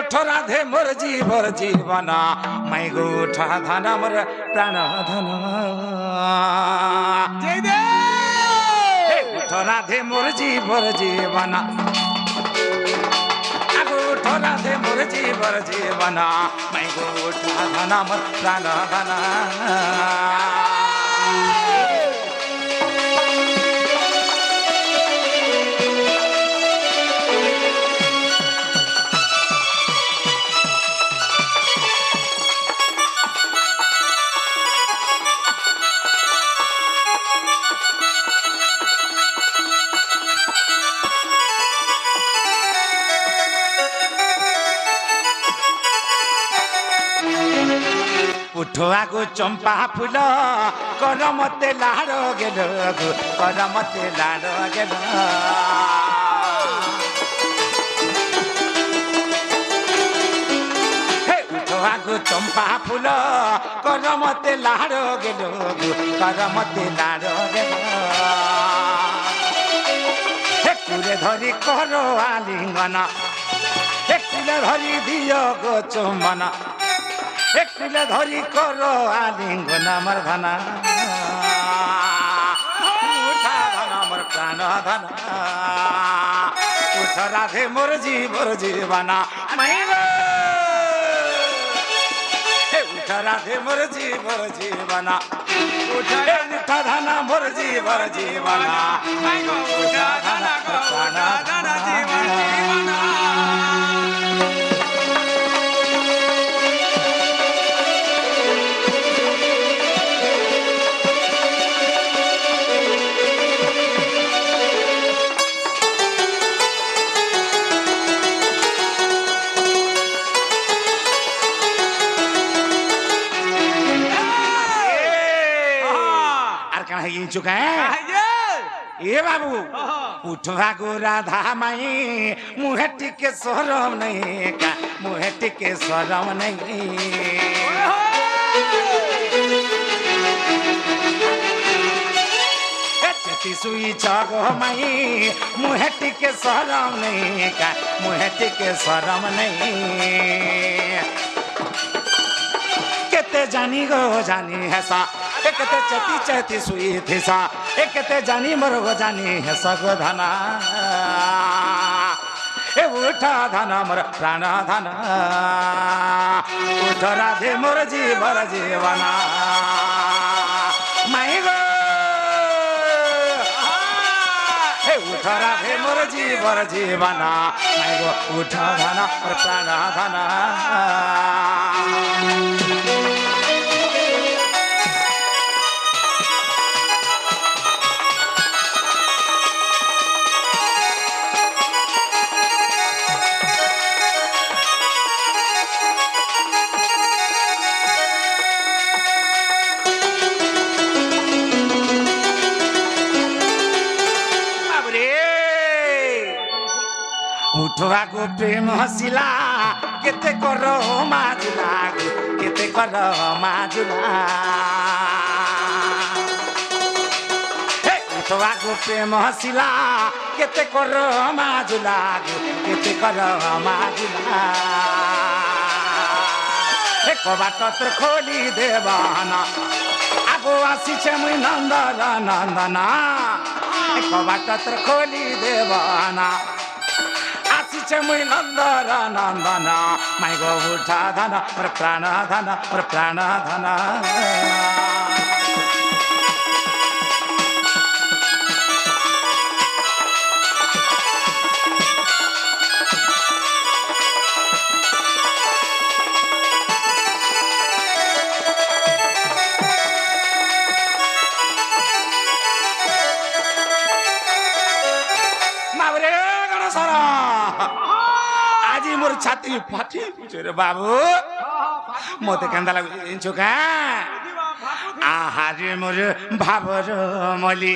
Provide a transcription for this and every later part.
उठ राधे मोर जीवन माई गो उठ धन मोर प्राण धन उठ राधे मोर जीवन उठ राधे मोर जीवन माई गो उठ धन मोर प्राण धन उठवा गो चंपा फूल कर मते लाड़ गेल कर मते लाड़ गेल उठवा गो चंपा फूल कर मते लाड़ गेल कर मते लाड़ गेल कुरे धरी कर आलिंगन कुरे धरी दियो गो चुम्बन एकले धरी करो आलिंगन मर धना उठा धना मोर प्राण धना उठ राधे मोर जीवना मैना उठ राधे मोर जीवना उठ धना मोर जीवना उठ धना प्राण धना जीवना चुका है ए बाबू उठवा गो राधा माई मुहे टिके शरम नहीं का मुहे टिके शरम नहीं चती सुई चगो माई मुहे टिके शरम नहीं का मुहे टिके शरम नहीं केते जानी गो जानी है सा एकते चती चती सुई थी सा एकते जानी मर गो जानी है सगो धना ए उठा धना मोर प्राण धना उठ राधे मोर जीवना माई गो ए उठ राधे मोर जीवना माई गो उठ धना मोर प्राण धना उठवा गो प्रेम हसिला केते करो माजुला केते करो माजुला उठवा गो प्रेम हसिला केते करो माजुला केते करो माजुला कबाटर खोली देवाना आगो आसी छे मुई नंदना कबाटर खोली देवाना मुई नंदना माई गो उठा धना मोर प्राण धना मोर छाती फाटी रे बाबू मते कांदा लागु का आहारे मोर भाबर मली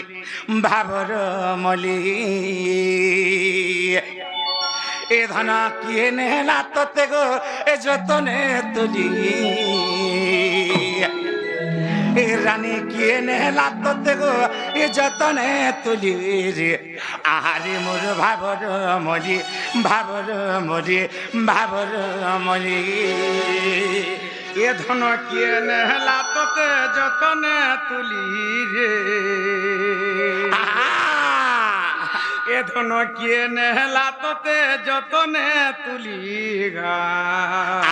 ए धना किए नेला तते गो ए जतने तुली এ রানী কিয়ে নেলা তোতে গো এ যতনে তুলি রে আহারে মোর ভাবর মরি ভাবর মরি ভাবর মরি এ ধন কিয়ে নেলা তোতে যতনে তুলি রে এ ধন কিয়ে নেলা তোতে যতনে তুলি গা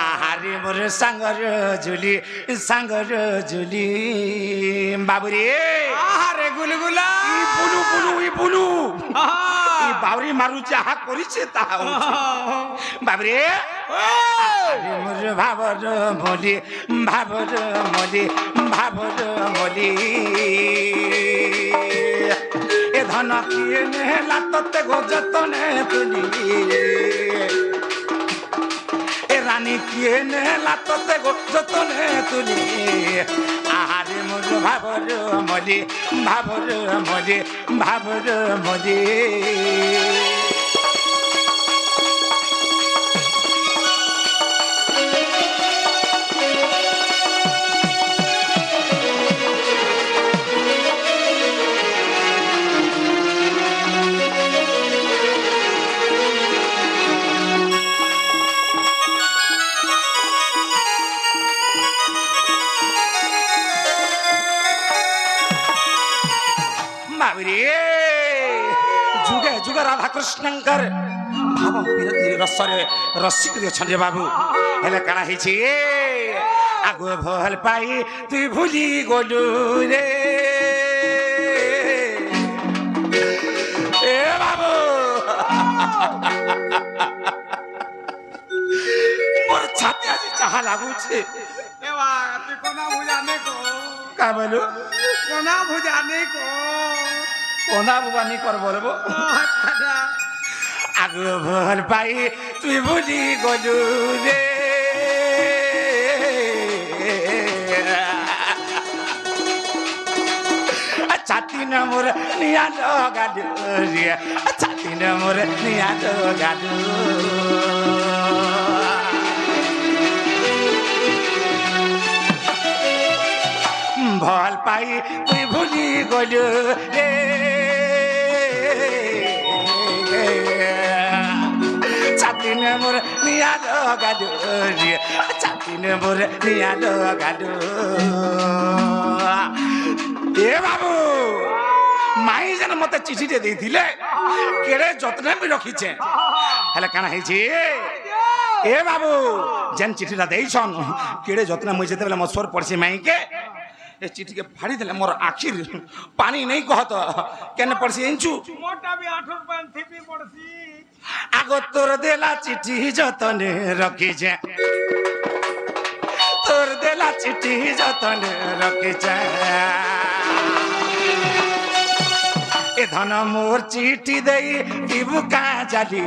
আহারে মোর সাঙ্গর ঝুলি বাবুরে আহারে গুলগুলা বুলু বুলু ই বুলু ই বাবরি মারু যাহা করিছে তাহা হচ্ছে বাবরে আরে মোর ভাবর মলি ভাবর মলি ভাবর মলি এ ধন কিয়ে নেলা তোতে গো যতনে তুলি এ রানী কিয়ে নেলা তোতে গো যতনে তুলি আহারে মোর ভাবর মলি ভাবর মলি ভাবর মলি ଯୁଗେ ଯୁଗ ରାଧା କୃଷ୍ଣଙ୍କର ଭାବ ବିରତି ରସରେ ରସିକ ଅଛନ୍ତି ବାବୁ ହେଲେ କାଣା ହେଇଛି ଆଗ ଭଲ ପାଇ ତୁଇ ଭୁଲି ଗଲୁ ରେ ଏ ବାବୁ ମୋର ଛାତି ଆଜି ଚାହା ଲାଗୁଛି এবা তুই কোনা বুঝানে কো কা বলু কোনা বুঝানে কো কোনা বুবানি কর বলবো আগ ভাল পাই তুই ভুলি গলু রে ছাতি নমর নিয়া গাডু রে ছাতি নমর নিয়া গাডু ভাল পাই তুই ভুলি গলু রে ছাতি নমর নিয়া গাডু রে ছাতি নমর নিয়া গাডু এ বাবু মাই যেন মতে চিঠিতে ଦେଇଥିଲେ কেড়ে যত্নে ବି ରଖିଛେ ହେଲେ କାଣା ହେଇଛି ଏ ବାବୁ ଯେନ୍ ଚିଠିଟା ଦେଇଛନ୍ କେଡ଼େ ଯତ୍ନ ମୁଇଁ ଯେତେବେଳେ ମୋ ସ୍ୱର ପଡ଼୍ସି ମାଇକେ ଏ ଚିଠିକେ ଫାଡ଼ି ଦେଲେ ମୋର ଆଖିର ପାଣି ନେଇ କହ ତ କେନେ ପଡ଼୍ସି ଜାଣିଛୁ মোটা বি 8 পান থিপি পড়ছি আগ তোর দেলা চিঠি যতনে রখিছে তোর দেলা চিঠি যতনে রখিছে এ ধন মোর চিঠি দেই দিবু কা জালি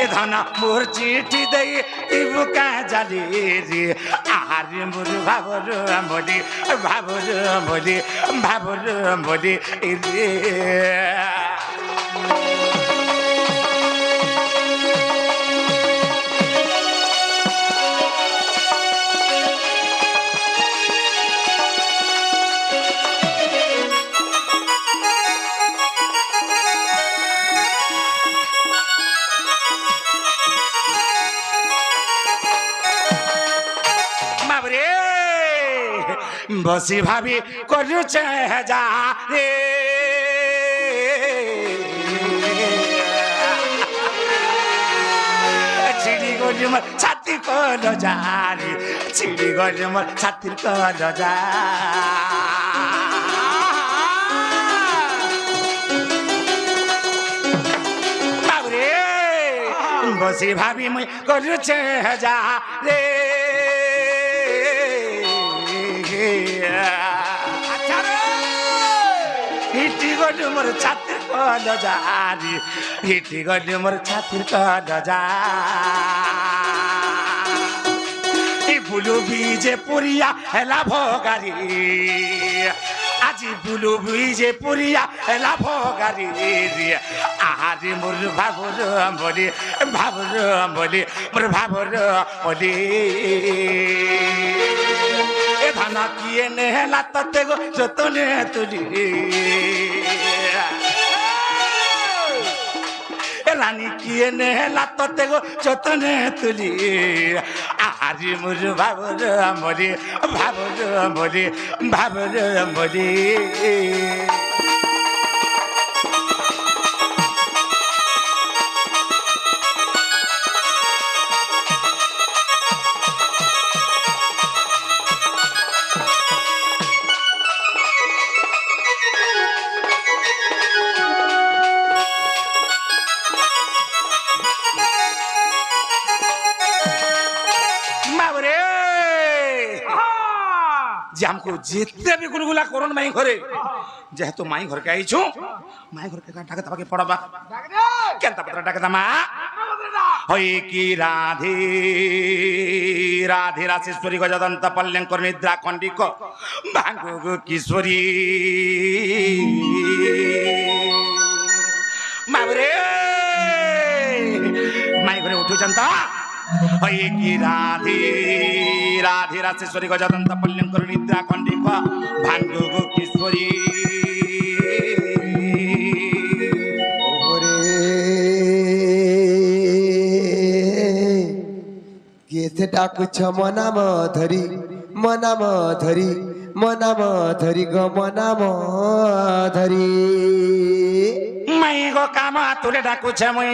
এ ধন মোর চিঠি দেই দিবু কা জালি রে আরে মোর ভাবর মলি ভাবর মলি ভাবর মলি রে বসি ভাবি করছে যা রে ছিড়ি গলি মোর ছাতি কল যা রে ছিড়ি গলি মোর ছাতির কল যা বাবরে বসি ভাবি মুই করছে যা রে হিটি গলি মোর ছাতির কল যারি হিটি গলি মোর ছাতির কল যা বুলু বিজে পুরিয়া হেলা ভগারি আজি বুলু বিজে পুরিয়া হেলা ভগারি আহারে মোর ভাবর বলি ভাবর বলি মোর ভাবর বলি ধান কিয়ে নেলা ততে গো যতনে তুলি রানী কিয়ে নেলা ততে গো যতনে তুলি আহারি মুর ভাবর আমরি ভাবর আমরি ভাবর আমরি যে আমাকে যেতে भी गुलगुला করন মাই ঘরে যেহেতু মাই ঘরকে আইছো মাই ঘরকে ডাকে তাকে পড়াবা কেনতা পত্র ডাকে মা হই কি রাধে রাধে রাশেশ্বরী গজদন্ত পল্লঙ্কর নিদ্রা খণ্ডিক ভাঙ্গু কিশোরী মাবরে মাই ঘরে উঠু জানতা হয়ে কি রাধে রাধে রাশেশ্বরী গজদন্ত পল্লঙ্কর নিদ্রা খণ্ডিক ভাঙ্গু কিশোরী কেসে ডাকুছ মনাম ধরি মনাম ধরি মনাম ধরি গো মনাম ধরি মাই গো কামা তুলে ডাকুছে মই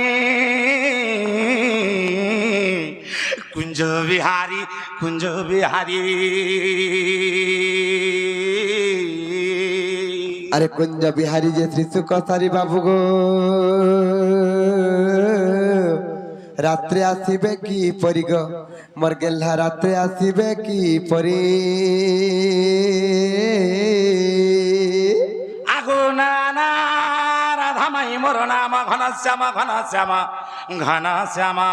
কুঞ্জ বিহারী কুঞ্জ বিহারী আরে কুঞ্জ বিহারী যে শ্রী সুকসারী বাবু গো রাত্রে আসিবে কি পরি গো মোর গেল্হা রাত্রে আসিবে কি পরি আগো নানা রাধা মাই মোর নাম ঘন শ্যামা ঘন শ্যামা ঘন শ্যামা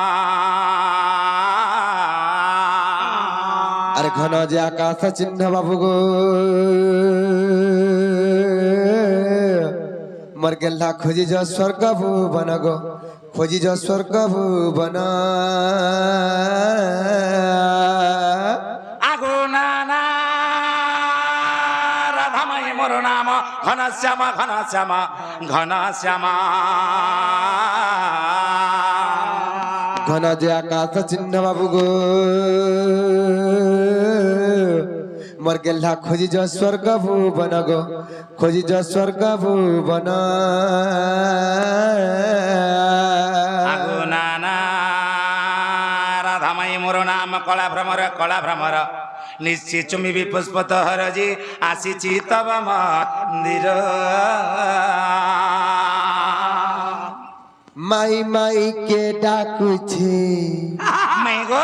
আরে ঘন যে আকাশ চিহ্ন বাবু গো মোর গেল্হা খুঁজি যা স্বর্গ ভুবন গো खोजी जो स्वर्ग भुवन আগো নানা রাধা মাই মোর নাম ঘন শ্যামা ঘন শ্যামা ঘন শ্যামা घन जे आकाश चिन्ह बाबू गो मोर गेल्हा खोजी जो स्वर्ग भुवन गो खोजी जो स्वर्ग भुवन আগো নানা রাধা মাই মোর নাম কলা ভ্রমর নিশ্চিত চুমিবি পুষ্প তহরজি আসিছি তব মন্দির माई माई के डाकुछे মাই গো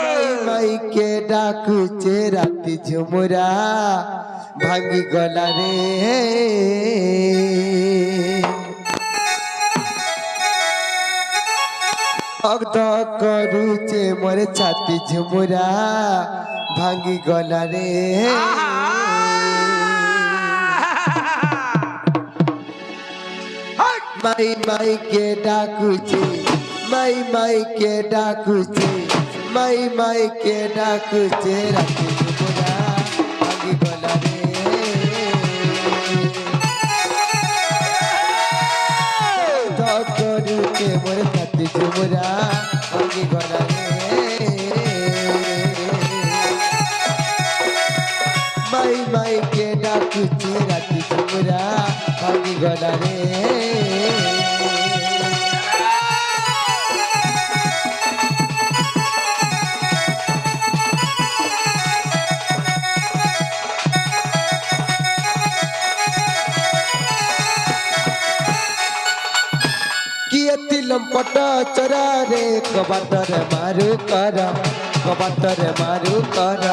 माई माई के डाकुछे राति झुमुरा भांगी गला रे अग्ध करुचे मोरे छाती झुमुरा भांगी गला रे माई माई के डाकुचे माई माई के डाकुचे माई माई के डाकुचे राती झुमुरा भांगी गला रे करुचे मोरे छाती झुमुरा भांगी गला रे माई माई के डाकुचे राती झुमुरा भांगी गला रे लंपट चरा रे कबाटर मारू कर कबाटर मारू कर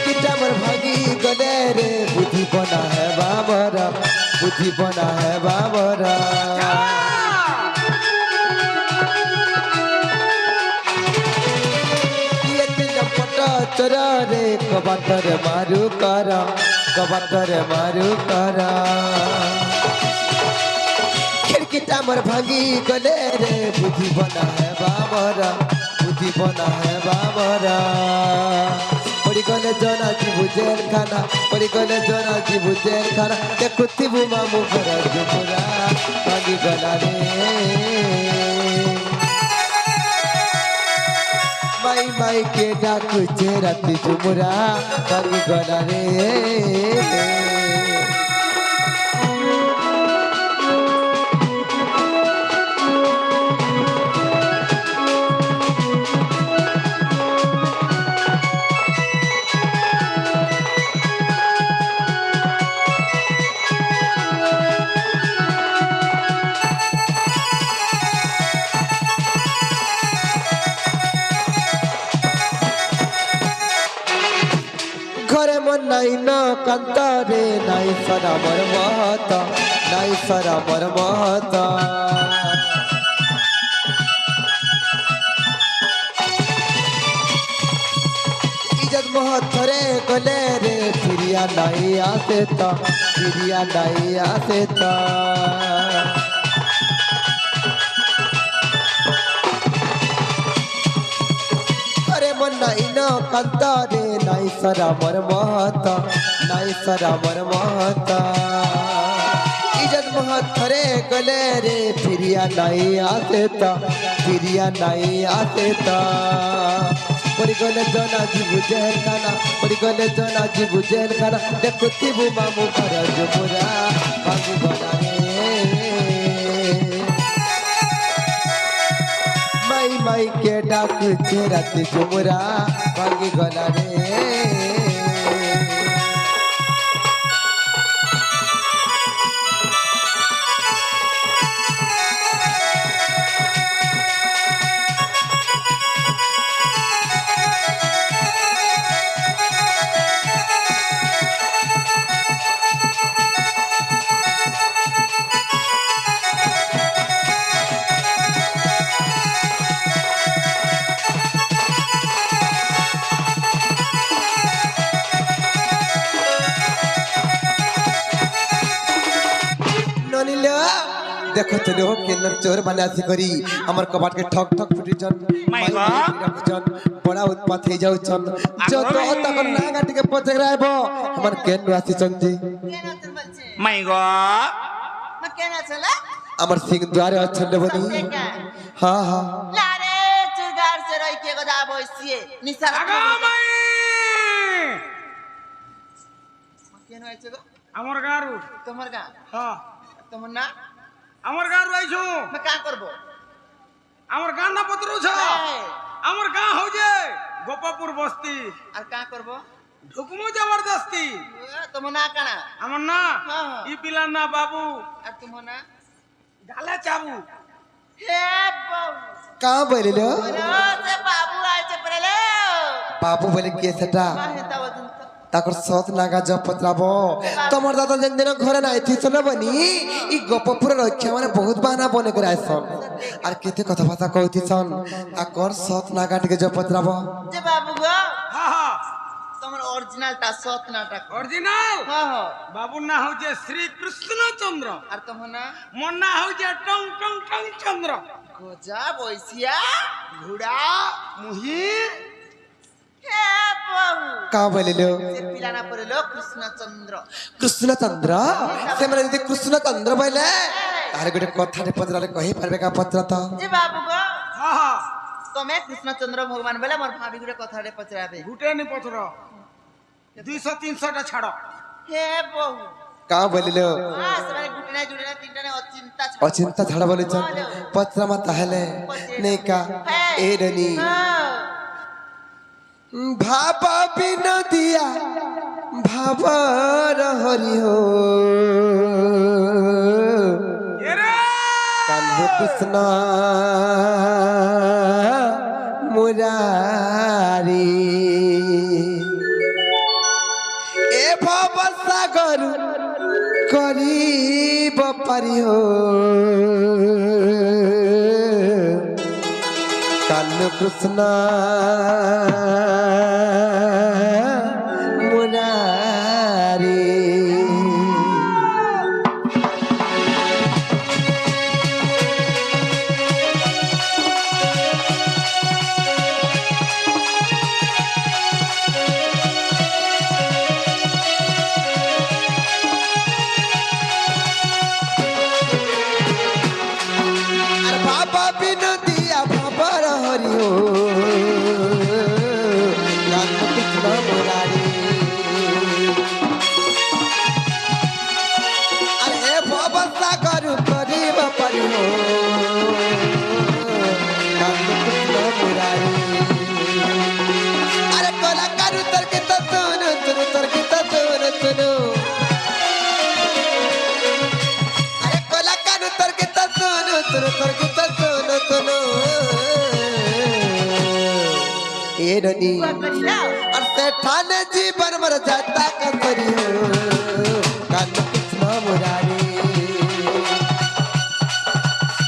किटामर भागी गले रे बुद्धि बना है बाबरा बुद्धि बना है बाबरा लंपट चरा रे कबाटर मारू कर कबाटर मारू करा खिड़की टा मोर भांगी गले रे बुद्धि बना है बाबरा बुद्धि बना है बाबरा पड़ी गले जना जीवु जेल खाना पड़ी गले जना जीवु जेल खाना देखुती बु मामू घर जुमुरा भांगी गला रे माई माई के डाकू छे राती जुमुरा भांगी गला रे घरे मन नाई न कंतरे नाई सरा मर महत नाई सरा मर महत इज्जत महत रे गले रे फिरिया नाई आसे त फिरिया नाई आसे त मन नाई न कंतरे नाई सरा मर महत नाई सरा मर महत इज्जत महत रे गले रे फिरिया नाई आसे त फिरिया नाई आसे त पड़ी गले जना जीवु जेल खाना पड़ी गले जना जीवु जेल खाना देखुती बु मामू घर जुमुरा भांगी गला रे माई माई के डाकू छे राती जुमुरा भांगी गला रे देखो चलो केनर चोर बना सी करी हमर कबाट के ठक ठक फुटी जन माय गॉड जन बड़ा उत्पात हे जाउ छन जो तो तक ना गाट के पचराइबो हमर केन आसी छन जी माय गॉड म केना छला हमर सिंह द्वारे अछन बनी हां हां लारे चुगार से रही के गदा बसिए निसा আগা মাই केन आइछ गो আমার গারু তোমার গা হ্যাঁ তোমার না আমার গারু আইছো म का करबो আমার গান না পত্র ছ আমার গা হউ যে গোপাপুর বস্তি আর का करबो ঢুকমু জবরদস্তি তোমার না কানা আমার না হ্যাঁ। ই পিলার না বাবু আর তোমার না গালে চাবু হে বাবু का बोलिलो रो से बाबू आइछ परेले बाबू बोले के सेटा का हेता वदन तो ताकर सत नागा जब पतराबो तमर दादा जन दिन घरे नाइ थी सन बनी ई गोपपुर रक्षा माने बहुत बहाना बने कराय सन आर केते कथा भाषा कहती सन ताकर सत नागा के जब पतराबो जे बाबू गो হ্যাঁ হ্যাঁ তোমার অরিজিনাল টা সত নাটক অরিজিনাল হ্যাঁ হ্যাঁ বাবুর না হচ্ছে শ্রী কৃষ্ণচন্দ্র আর তোমার না মোর না হচ্ছে টং টং টং চন্দ্র গজা বইসিয়া ঘোড়া মুহি হে বাবু का बोलिलो से पिलाना परेलो कृष्णचंद्र कृष्णचंद्र से माने यदि कृष्णचंद्र बोले आरे गोटे कथा रे पतराले कहि परबे का पत्र त जे बाबू गो হ্যাঁ হ্যাঁ তুমি কৃষ্ণচন্দ্র ভগবান বলে মোর ভাবি গুড়ে কথারে পচরাবে গুটে নি পত্র 200-300 টা ছাড় হে বহু का बोलिलो ସେମାନେ ଗୁଟେ ନା ଜୁଡେ ନା ତିନଟା ନା ଅଚିନ୍ତା ଛାଡ଼। अचिंता झाड़ा बोले छ पत्र मा ताहले ने का ए रनी ହଁ। भाव बिन दिया भाव हरि हो এরে कान्हे कृष्ण मुरारी ए भव सागर करीब पारी हो कान्हे कृष्ण मुरारी हरि हो कांद कृष्ण मुरारी अरे कलाकार उतर के तनु उतर के तनु अरे कलाकार उतर के तनु उतर के तनु ए रनी और सेठान जीवन मर जाता करी हो कांद कृष्ण मुरारी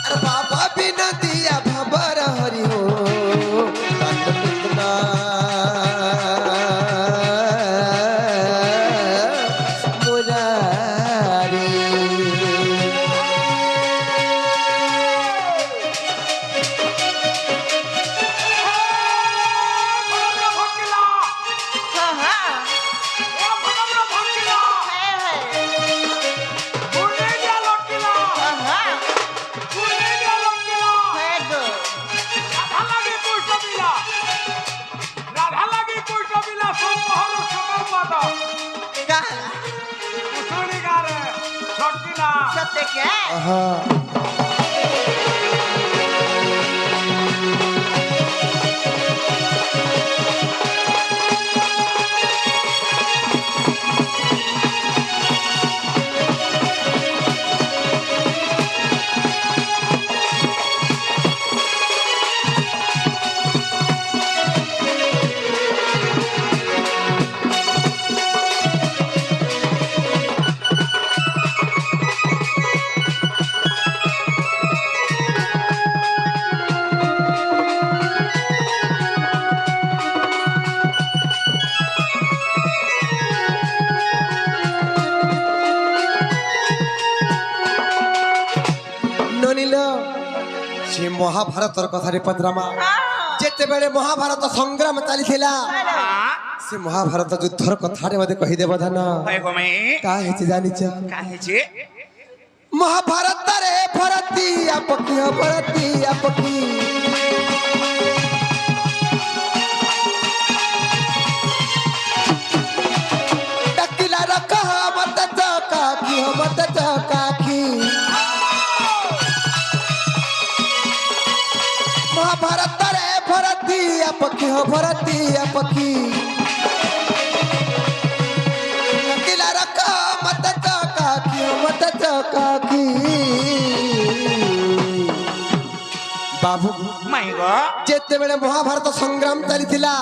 अरे बाबा बिना दिया भबर हरि हो कांद कृष्ण मुरारी हाँ ননিল সে মহাভারতর কথারে পদ্রামা যেতেবেলে মহাভারত সংগ্রাম চালিছিলা সে মহাভারত যুদ্ধর কথারে মতে কহিদেব ধান হয় গমে কা হেছে জানিছ কাহেছে মহাভারত রে ভরতি আপকি ডাকিলা রক মত কাকি महाभारत रे भरती अपकी किला रख मत चकाकी बाबू माई गो जेतेबेले महाभारत संग्राम चलीथिला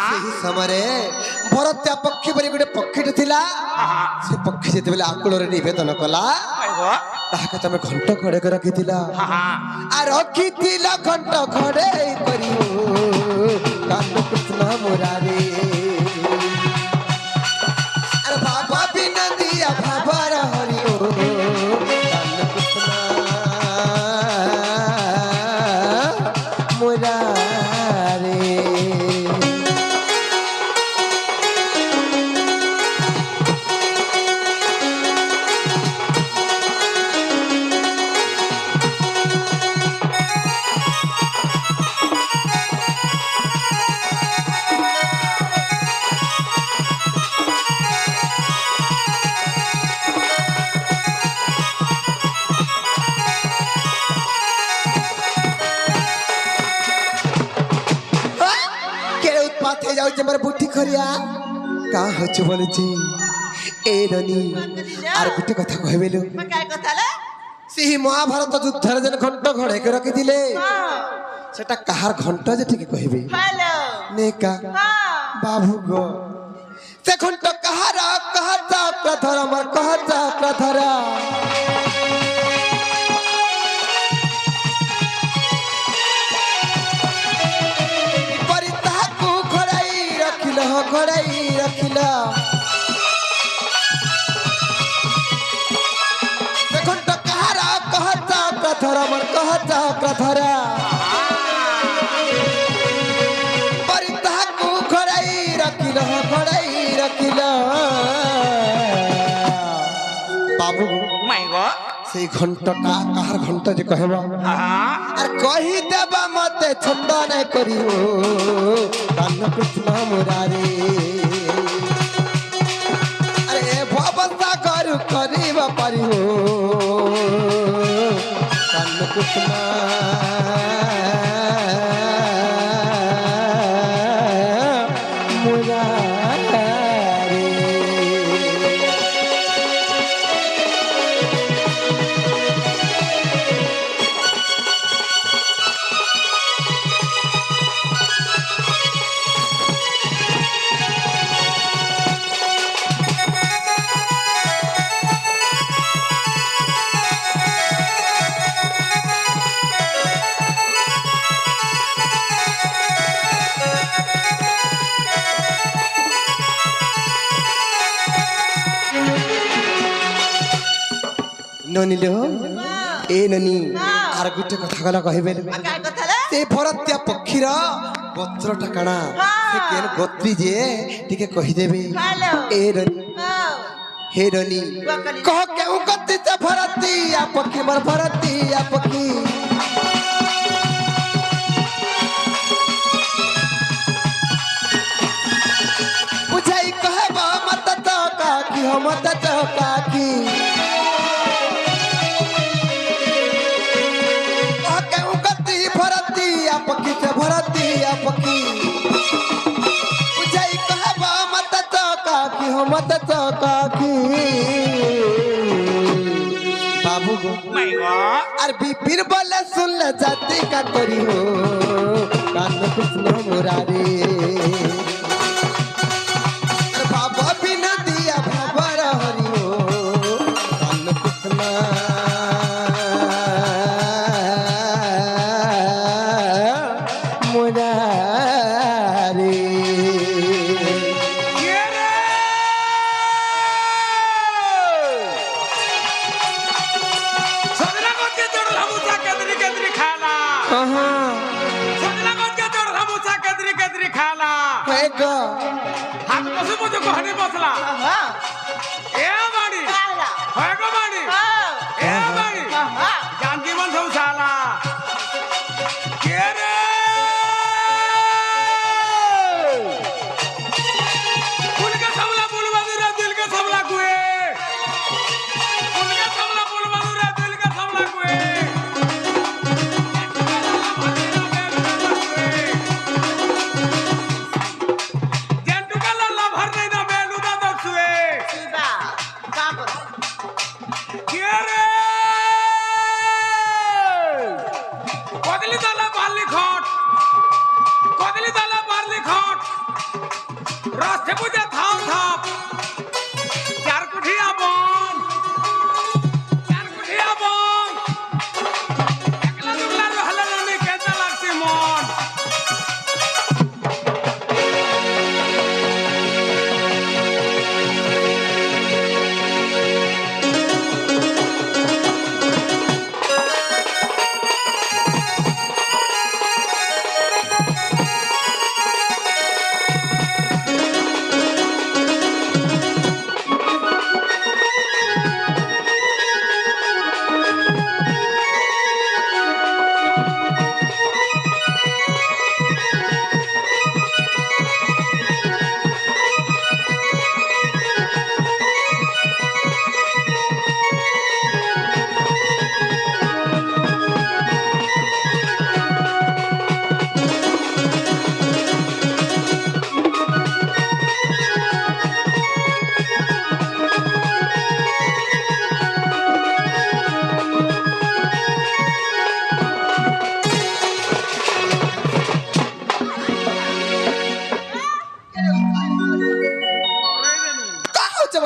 ସେହି ସମୟରେ ଭରତ୍ୟା ପକ୍ଷୀ ବୋଲି ଗୋଟେ ପକ୍ଷୀଟେ ଥିଲା ସେ ପକ୍ଷୀ ଯେତେବେଳେ ଆକୁଳରେ ନିବେଦନ କଲା ମାଇ ଗो ତାହାକେ ତମେ ଘଣ୍ଟ ଘୋଡ଼େଇକି ରଖିଥିଲ আর রখিলা ঘণ্ট ঘরে করিও কান্দ কৃষ্ণ মুরারি আরে বাবা বিনা দিয়া ভাবার হরিও কান্দ কৃষ্ণ মুরারি माथे जाउचे मोर बुद्धि खरिया का होछ बोलची ए रनी आर गुटे कथा कहबेलु काय कथाला सेही महाभारत युद्धर जन घंट घोड़े के रखी दिले सेटा कहार घंट जे ठीक कहबे हेलो नेका हां बाबू गो से घंट कहार कहता प्रधर मोर कहता प्रधर घोड़ाई रखिला देखो तो कहारा कहता प्रथरा मर कहता प्रथरा परिता को घोड़ाई रखिला बाबू माई गो से घंटा कहार घंटा जे कहबा আর কহি দেবা মতে ছন্দ নাই করিও কান্ন কৃষ্ণ মুরারি আরে ভবতা করু করিবা পারিও কৃষ্ণ মুরারে ননিলো এ ননি আর গোটে কথা গলা কহিবে কাই কথা রে ସେ ଭରତିଆ ପକ୍ଷୀର ଗୋତ୍ରଟା କାଣା ସେ କେନ ଗୋତ୍ରୀ ଯେ ଟିକେ କହିଦେବେ ହ୍ୟାଲୋ ଏ ରନି ହଁ ହେ ରନି କହ କେଉଁ ଗୋତ୍ରୀ ସେ ଭରତି ଆ ପକ୍ଷୀ ମୋର ଭରତି ଆ ପକ୍ଷୀ ବୁଝାଇ କହବ ମତ ତ କାକି ହ ମତ ତ କାକି पक्षी से भरती पक्षी बुझाई कहबा मत चौकाकी हो मत चौकाकी बाबू गो माय गॉड अरे बिपिन बोले सुन ले जाती का करी हो कान कृष्ण मुरारी अरे बाबा बिना दिया बाबा हरि हो कान कृष्ण हाथ पसे मुझे कहने बसला हां ए बाड़ी काला है को बाड़ी हां ए बाड़ी हां जानकी मन सब साला के रे फूल के सबला बोलवा रे दिल के सबला कुए फूल के सबला बोलवा रे दिल के सबला कुए रास्ते मुझे थाम थाम चार कुठिया बम एकला दुगला रहला नहीं कैसा लगती मन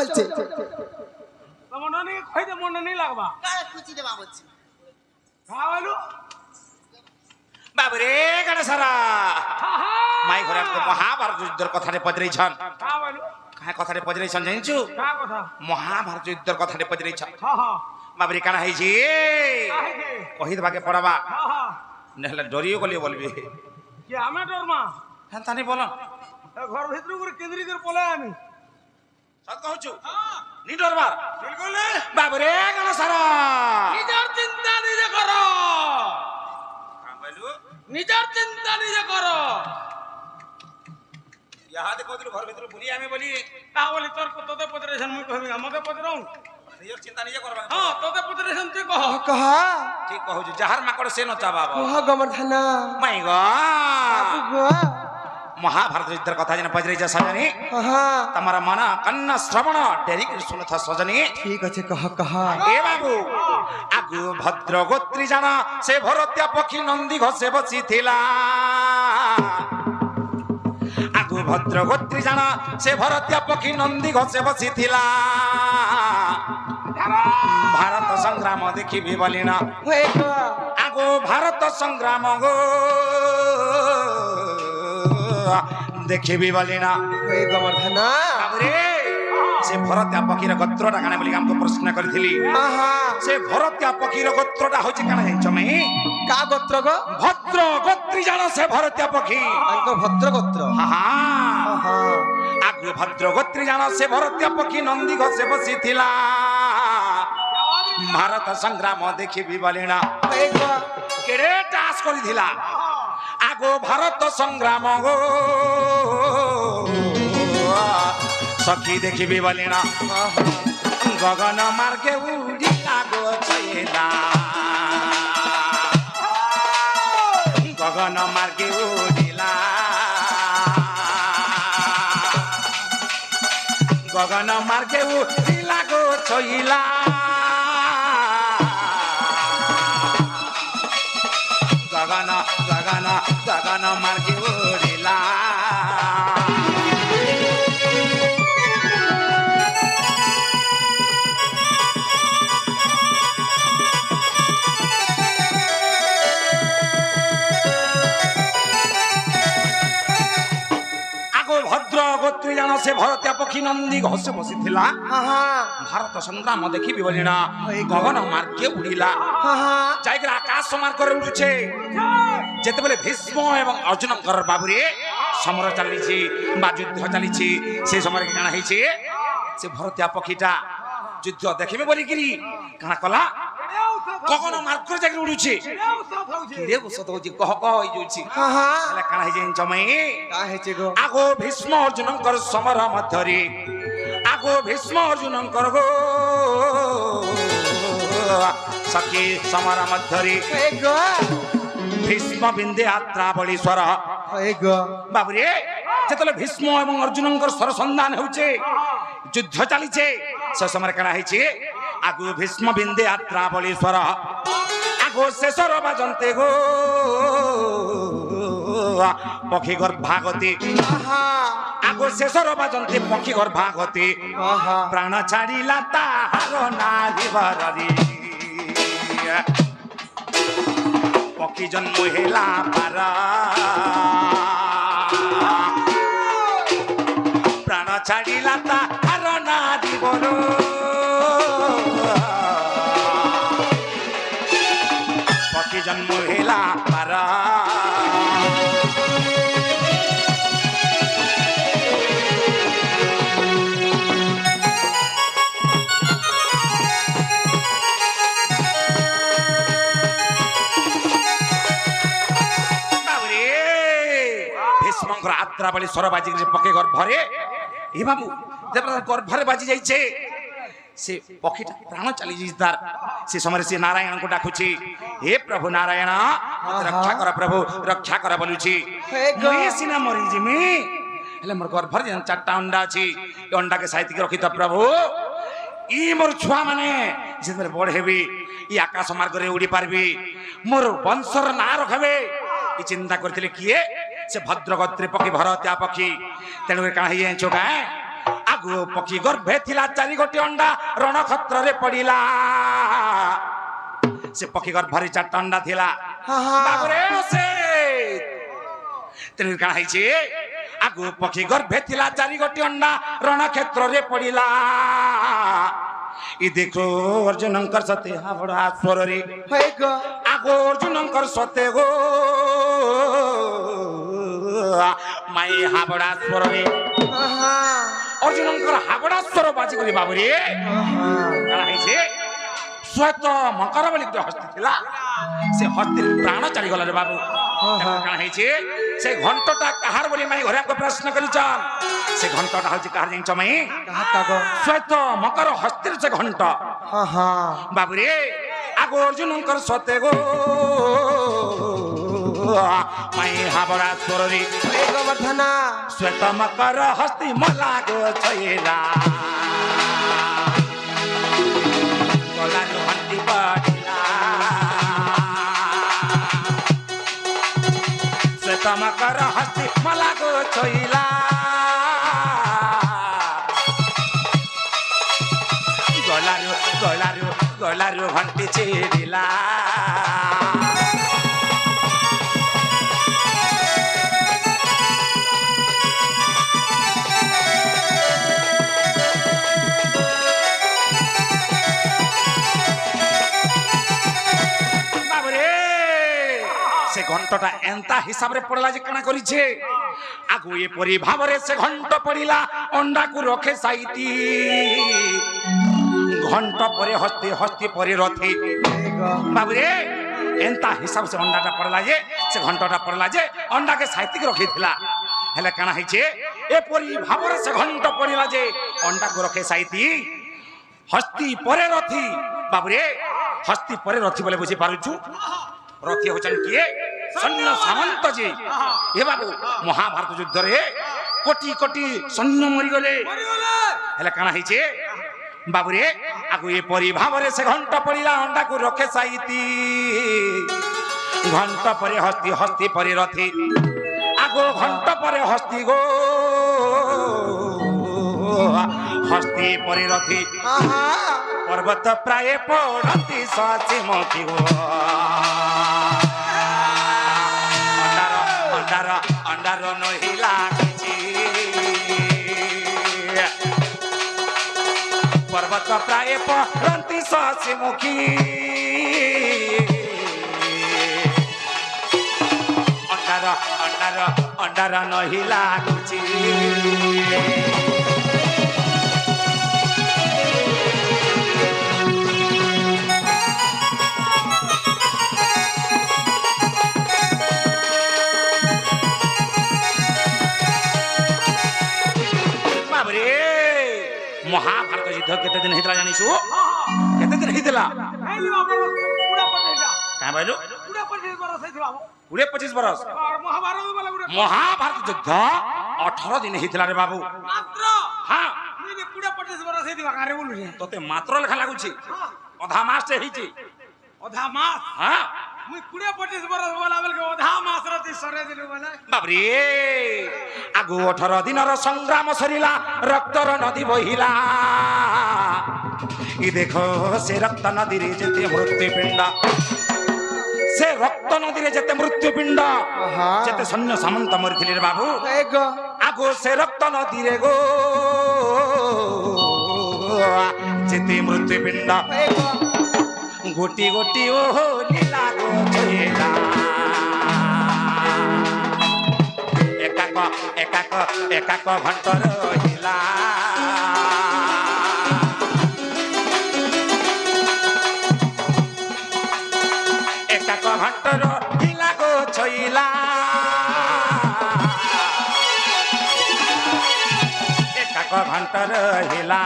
বলছে মনে নেই কইতে মনে নেই লাগবা কালা খুচি দেবা বলছি খাওয়ালু বাবরে গাড়ে সারা মাই ঘরে আমাকে মহাভারত যুদ্ধের কথাটা পচরাইছন খাওয়ালু কাহে কথাটা পচরাইছন জানিছু কা কথা মহাভারত যুদ্ধের কথাটা পচরাইছন হ্যাঁ হ্যাঁ বাবরে কানা হইছি কাহে কহি দেবাকে পড়াবা হ্যাঁ হ্যাঁ নহলে ডরিও গলি বলবি কি আমি ডরমা হ্যাঁ তানি বল ঘর ভিতরে করে কেন্দ্রি করে পলাই আমি সত কহছু নি ডরবার বিলকুল বাবরে গাড়ে সারা নিজের চিন্তা নিজে করো কইলু নিজের চিন্তা নিজে করো ইহাতে কইলু ঘর ভিতরে বুলি আমি বলি তা বলি তোর তোতে পচরেছেন মুই কইবি আমাকে পচরাও নিজের চিন্তা নিজে করবা হ্যাঁ তোতে পচরেছেন তুই কহ কহ ঠিক কହୁଛୁ ଯାହାର ମାକଡ଼ ସେ ନଚା ବାବା କହ ଗୋବର୍ଦ୍ଧନ ମାଇ ଗଡ୍ ଗো ମହାଭାରତ ଯୁଦ୍ଧର କଥା ଯେନ ପଚାରିଛ ସଜନୀ ହଁ ତମର ମନ କନ୍ନ ଶ୍ରବଣ ଡେରିକି ଶୁଣୁଥ ସଜନୀ ଠିକ ଅଛି କହ କହ ଏ ବାବୁ ଆଗୁ ଭଦ୍ର ଗୋତ୍ରୀ ଜାଣ ସେ ଭରତ୍ୟା ପକ୍ଷୀ ନନ୍ଦୀ ଘଷେ ବସିଥିଲା ଆଗୁ ଭଦ୍ର ଗୋତ୍ରୀ ଜାଣ ସେ ଭରତ୍ୟା ପକ୍ଷୀ ନନ୍ଦୀ ଘଷେ ବସିଥିଲା ଭାରତ ସଂଗ୍ରାମ ଦେଖିବି ବୋଲି ନା ହେ ଗো ଆଗୁ ଭାରତ ସଂଗ୍ରାମ ଗୋ ଦେଖିବି ବୋଲି ନା ହେ ଗୋବର୍ଦ୍ଧନ ବାବୁରେ ସେ ଭରତ୍ୟା ପକ୍ଷୀର ଗୋତ୍ରଟା କାଣା ବୋଲି ଆମକୁ ପ୍ରଶ୍ନ କରିଥିଲି ଆହା ସେ ଭରତ୍ୟା ପକ୍ଷୀର ଗୋତ୍ରଟା ହଉଛି କାଣା ଜାଣିଛ ମେ କା ଗୋତ୍ର ଗো ଭଦ୍ର ଗୋତ୍ରୀ ଜାଣ ସେ ଭରତ୍ୟା ପକ୍ଷୀ ତାଙ୍କ ଭଦ୍ର ଗୋତ୍ର ଆହା ଆହା ଆଗୁ ଭଦ୍ର ଗୋତ୍ରୀ ଜାଣ ସେ ଭରତ୍ୟା ପକ୍ଷୀ ନନ୍ଦୀ ଘଷେ ବସିଥିଲା ଭାରତ ସଂଗ୍ରାମ ଦେଖିବି ବୋଲି ନା ହେ ଗো କେଡେ ଟାସ୍ କରିଥିଲା ଆଗো ଭାରତ ସଂଗ୍ରାମ ଗୋ ସଖୀ ଦେଖିବି ବୋଲି ନା ଗଗନ ମାର୍গে ଉଡ଼ିଲା ଗୋ ଛେଲା ଗଗନ ମାର୍গে ଉଡ଼ିଲା গগন মার্গে উঠিলা গো ছইলা গগন গগন গগন মার্গে উড়িলা ভদ্র গোত্রী জানো সে ভরত্য়া পক্ষী নন্দী ঘষে বসিছিলা আহা ভারত সংগ্রাম দেখিবি বলি না গগন মার্গে উড়িলা আহা যাইকরা আকাশ মার্গরে উড়ুছে যেতেবেলে ভীষ্ম এবং অর্জুনঙ্কর বাবুরে সমর চালিছি বা যুদ্ধ চালিছি সেই সময় কাଣା হয়েছে সে ভরত্য়া পক্ষীটা যুদ্ধ দেখিবে বলিকি কাଣା কলা গগন মার্গরে যাই উড়ুছে কিরে বসত হচ্ছে কহ কহ হয়ে যাচ্ছে আহা তাহলে কাଣା হয়েছে জমাই কা হেছে গো আগো ভীষ্ম অর্জুনঙ্কর সমর মধ্যরে আগো ভীষ্ম অর্জুনঙ্কর গো সখী সমর মধ্যরে হে গো ভীষ্ম বিন্দে আত্রাবলী স্বর হে গো বাবুরে যেতলে ভীষ্ম এবং অর্জুনঙ্কর স্বর সন্ধান হচ্ছে যুদ্ধ চালিছে সে সময় কাଣା হয়েছে আগো ভীষ্ম বিন্দে আত্রাবলী স্বর আগো শেষর বাজন্তে গো পক্ষী গর্ভাগতি আহা আগো শেষর বাজন্তে পক্ষী গর্ভাগতি আহা প্রাণ ছাড়িলা তাহার নারিবরি পক্ষী জন্ম হেলা পারা প্রাণ ছাড়িলা তাহার নারিবর পক্ষী জন্ম হেলা পারা ভীষ্মঙ্কর আত্রাবলী স্বর বাজি পক্ষী গর্ভরে এ বাবু দেবতার গর্ভরে বাজি যাইছে সে পক্ষীটা প্রাণ চালি যাইছে তার সে সময় সে নারায়ণকে ডাকুছি হে প্রভু নারায়ণ মতে রক্ষা কর প্রভু রক্ষা কর বলুছি হে গো। মুই সিনা মরি জিমি হেলে মোর গর্ভরে যেন 4টা অন্ডা আছে এই অন্ডাকে সাইতিকে রখিত প্রভু ই মোর ছুয়া মানে যেতবে বড় হেবি ই আকাশ মার্গরে উড়ি পারবি মোর বংশর না রখাবে এই চিন্তা করছিলে কিয়ে সে ভদ্রগোত্রী পক্ষী ভরত্য়া পক্ষী তেণু কাଣା হয়ে যাইছো গাঁ আগু পক্ষী গর্ভে থিলা 4 গোটি অন্ডা রণক্ষেত্রে পড়িলা সে পক্ষী গর্ভরে 4টা অন্ডা থিলা আহা বাবুরে সে তেণু কাଣା হয়েছে আগু পক্ষী গর্ভে থিলা 4 গোটি অন্ডা রণক্ষেত্রে পড়িলা ই দেখো অর্জুনঙ্কর সতে হাবড়া স্বরে হে গো আগো অর্জুনঙ্কর সতে গো মাই হাবড়া স্বরে আহা অর্জুনঙ্কর হাবড়া স্বর বাজি করি বাবুরে আহা কাଣା হয়েছে শ্বেত মকর বলি গোটে হস্তি লা সে হস্তির প্রাণ চালিগলা রে বাবু আহা কাଣା হয়েছে সে ঘণ্টটা কাহার বলি মাই ঘরে আমাকে প্রশ্ন করিছন সে ঘণ্টটা হচ্ছে কাহার জানিছ মাই কাহা তা গো শ্বেত মকর হস্তির সে ঘণ্ট আহা বাবুরে আগো অর্জুনঙ্কর সতে গো মাই হাবড়া তররি ए गोवर्धना শ্বেত মকর হস্তি মলা গো ছইলা গলার হন্তি পড়িলা শ্বেত মকর হস্তি মলা গো ছইলা গলারু গলারু গলারু ঘন্টি ছিড়িলা বাবরে সে ঘন্টটা এন্তা হিসাবে পড়লা যে কানা করিছে আগু এপরি ভাবরে সে ঘন্ট পড়িলা অন্ডাকু রখে সাইতি ঘন্ট পরে হস্তি হস্তি পরে রথি বাবুরে এন্তা হিসাব সে অন্ডাটা পড়লা যে সে ঘন্টটা পড়লা যে অন্ডাকে সাইতিকে রখিଥିଲା হেলে কানা হইছে এপরি ভাবরে সে ঘন্ট পড়িলা যে অন্ডাকু রখে সাইতি হস্তি পরে রথি বাবুরে হস্তি পরে রথি বলে বুঝি পারুছু রথি হচ্ছেন কিয়ে সৈন্য সামন্ত যে এ বাবু মহাভারত যুদ্ধরে কোটি কোটি সৈন্য মরিগলে হেলে কানা হইছে বাবুরে আগু এপরি ভাবরে সে ঘন্ট পড়িলা অন্ডাকু রখে সাইতি ঘন্ট পরে হস্তি হস্তি পরে রথি আগো ঘন্ট পরে হস্তি গো হস্তি পরে রথি आहा পর্বত প্রায় পড়তি সচি মুখি গো অন্ডার অন্ডার অন্ডার নহিলা কিছু পর্বত প্রায় পড়তি সচি মুখি অন্ডার অন্ডার অন্ডার নহিলা কিছু বাবরে মহাভারত যুদ্ধ কেতে দিন হইতলা জানিছু কেতে দিন হইতলা এই বাবা পুরা পটেটা কাঁ বইলু পুরা পটেটা বরস হইছিল বাবু 20-25 বরস আর মহাভারত বলে পুরা মহাভারত যুদ্ধ 18 দিন হইতলা রে বাবু মাত্র হ্যাঁ মুই যে পুরা পটেটা বরস হইছিল কারে বলু রে তোতে মাত্র লেখা লাগুছি অধা মাসে হইছি অধা মাস হ্যাঁ মুই পুরা পটেটা বরস বলা বলকে অধা মাস রাতি সরে দিলু বলে বাবরে আগু 18 দিনর সংগ্রাম সরিলা রক্তর নদী বহিলা ই দেখো সে রক্ত নদীরে যেতে মৃত্যুপিণ্ড সে রক্ত নদীরে যেতে মৃত্যুপিণ্ড आहा যেতে সৈন্য সামন্ত মরিଥିଲେ রে বাবু ए गो আগো সে রক্ত নদীরে গো যেতে মৃত্যুপিণ্ড ए गो গোটি গোটি ও লীলা গো ছইলা একাক একাক একাক ঘণ্ট রহিলা একাক ঘণ্ট রহিলা গো ছইলা একাক ঘণ্ট রহিলা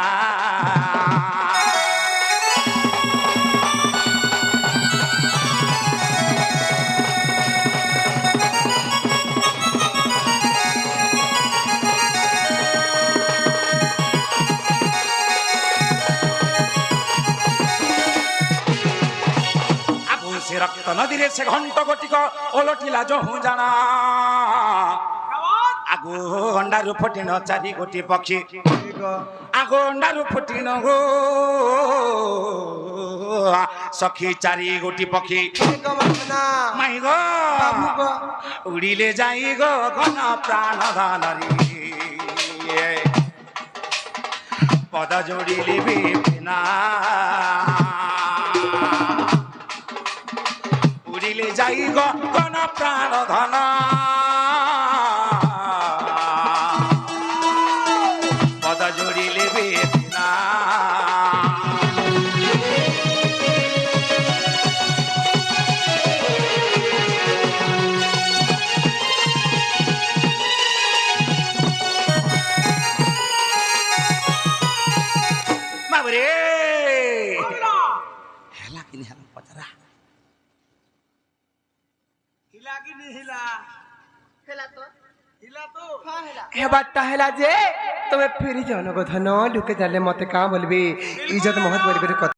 সে রক্ত নদীরে সে ঘণ্ট গটিক ওলটিলা যহু জানা আগো অন্ডারু ফটিন চারি গোটি পক্ষী ए गो আগো অন্ডারু ফটিন গো সখী চারি গোটি পক্ষী ए गोवर्धना মাই গো बाबू गो উড়িলে যাই গো ঘন প্রাণ ধানরি পদ যোড়িলি বিপিনা উড়িলে যাই গো ঘন প্রাণ ধন পদ যোড়িলে বিপিনা ହେଲା କି ନି ହେଲା ପଚରା हिला की नहीं हिला ହେଲା ତ हिला तो ହଁ ହେଲା ହେବାରଟା ହେଲା ଯେ ତମେ ଫେରି ଯାଅ ନଗଧନ ଲୋକେ ଜାଣିଲେ ମତେ କାଁ ବୋଲବେ ଇଜ୍ଜତ ମହତ ପରିବାର କଥା